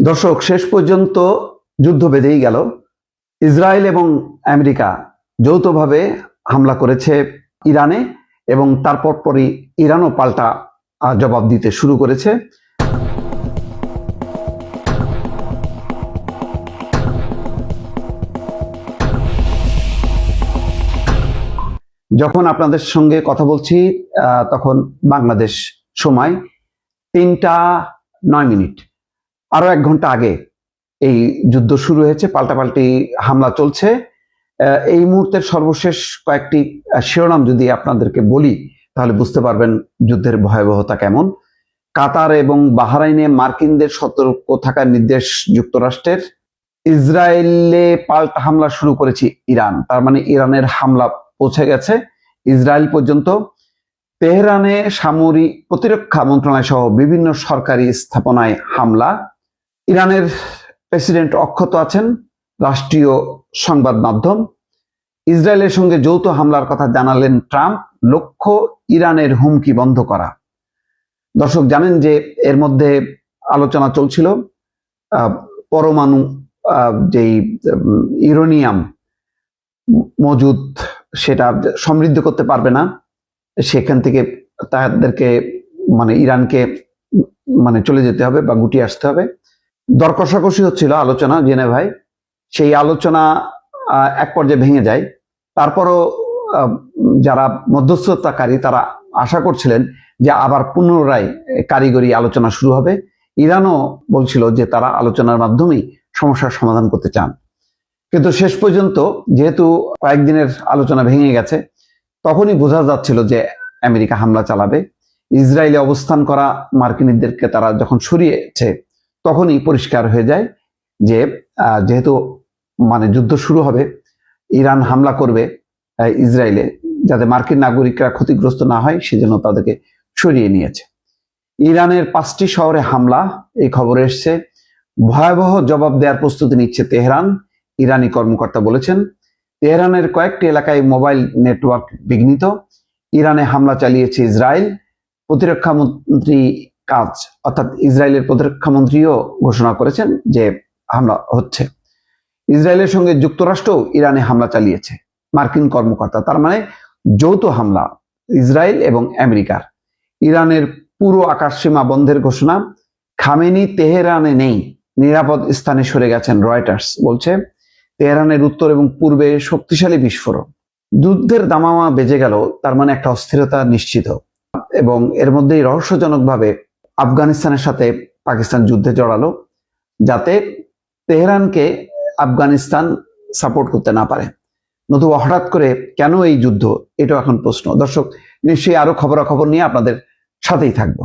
দর্শক, শেষ পর্যন্ত যুদ্ধ বেঁধেই গেল। ইসরায়েল এবং আমেরিকা যৌথভাবে হামলা করেছে ইরানে এবং তারপর পরই ইরানও পাল্টা জবাব দিতে শুরু করেছে। যখন আপনাদের সঙ্গে কথা বলছি তখন বাংলাদেশ সময় 3টা 9 মিনিট, আরো 1 ঘন্টা আগে এই যুদ্ধ শুরু হয়েছে, পাল্টাপাল্টি হামলা চলছে। এই মুহূর্তের সর্বশেষ কয়েকটি শিরোনাম যদি আপনাদেরকে বলি তাহলে বুঝতে পারবেন যুদ্ধের ভয়াবহতা কেমন। কাতার এবং বাহরাইনে মার্কিনদের সতর্ক থাকার নির্দেশ যুক্তরাষ্ট্রের। ইসরায়েলে পাল্টা হামলা শুরু করেছে ইরান, তার মানে ইরানের হামলা পৌঁছে গেছে ইসরায়েল পর্যন্ত। তেহরানে সামরিক প্রতিরক্ষা মন্ত্রণালয় সহ বিভিন্ন সরকারি স্থাপনায় হামলা। ইরানের প্রেসিডেন্ট অক্ষত আছেন, রাষ্ট্রীয় সংবাদ মাধ্যম। ইসরায়েলের সঙ্গে যৌথ হামলার কথা জানালেন ট্রাম্প, লক্ষ্য ইরানের হুমকি বন্ধ করা। দর্শক জানেন যে এর মধ্যে আলোচনা চলছিল পরমাণু যেই ইউরেনিয়াম মজুদ সেটা সমৃদ্ধ করতে পারবে না, সেখান থেকে তাদেরকে ইরানকে চলে যেতে হবে বা গুটিয়ে আসতে হবে। দর কষাকষি হচ্ছিল আলোচনা জেনেভায়, সেই আলোচনা এক পর্যায়ে ভেঙে যায়। তারপরও যারা মধ্যস্থতাকারী তারা আশা করছিলেন যে আবার পুনরায় কারিগরি আলোচনা শুরু হবে। ইরানও বলছিল যে তারা আলোচনার মাধ্যমেই সমস্যার সমাধান করতে চান। কিন্তু শেষ পর্যন্ত যেহেতু কয়েকদিনের আলোচনা ভেঙে গেছে, তখনই বোঝা যাচ্ছিল যে আমেরিকা হামলা চালাবে। ইসরায়েলে অবস্থান করা মার্কিনীদেরকে তারা যখন সরিয়েছে তখনই পরিষ্কার হয়ে যায় যে যেহেতু যুদ্ধ শুরু হবে, ইরান হামলা করবে ইসরায়েলে, যাতে মার্কিন নাগরিকরা ক্ষতিগ্রস্ত না হয় সেজন্য তাদেরকে সরিয়ে নিয়েছে। ইরানের 5টি শহরে হামলা, এই খবর এসছে। ভয়াবহ জবাব দেওয়ার প্রস্তুতি নিচ্ছে তেহরান, ইরানি কর্মকর্তা বলেছেন। তেহরানের কয়েকটি এলাকায় মোবাইল নেটওয়ার্ক বিঘ্নিত। ইরানে হামলা চালিয়েছে ইসরায়েল। প্রতিরক্ষা মন্ত্রী অর্থাৎ ইসরায়েলের প্রতিরক্ষা মন্ত্রীও ঘোষণা করেছেন যে হামলা হচ্ছে। ইসরায়েলের সঙ্গে যুক্তরাষ্ট্রও ইরানে হামলা চালিয়েছে, মার্কিন কর্মকর্তা। তার মানে যৌথ হামলা ইসরায়েল এবং আমেরিকার। ইরানের পুরো আকাশসীমা বন্ধের ঘোষণা। খামেনি তেহরানে নেই, নিরাপদ স্থানে সরে গেছেন, রয়টার্স বলছে। তেহরানের উত্তর এবং পূর্বে শক্তিশালী বিস্ফোরণ। যুদ্ধের দামামা বেজে গেল, তার মানে একটা অস্থিরতা নিশ্চিত। এবং এর মধ্যেই রহস্যজনকভাবে আফগানিস্তানের সাথে পাকিস্তান যুদ্ধে জড়ালো, যাতে তেহরানকে আফগানিস্তান সাপোর্ট করতে না পারে। নতুবা হঠাৎ করে কেন এই যুদ্ধ, এটাও এখন প্রশ্ন। দর্শক, নিশ্চয়ই আরো খবরাখবর নিয়ে আপনাদের সাথেই থাকবো।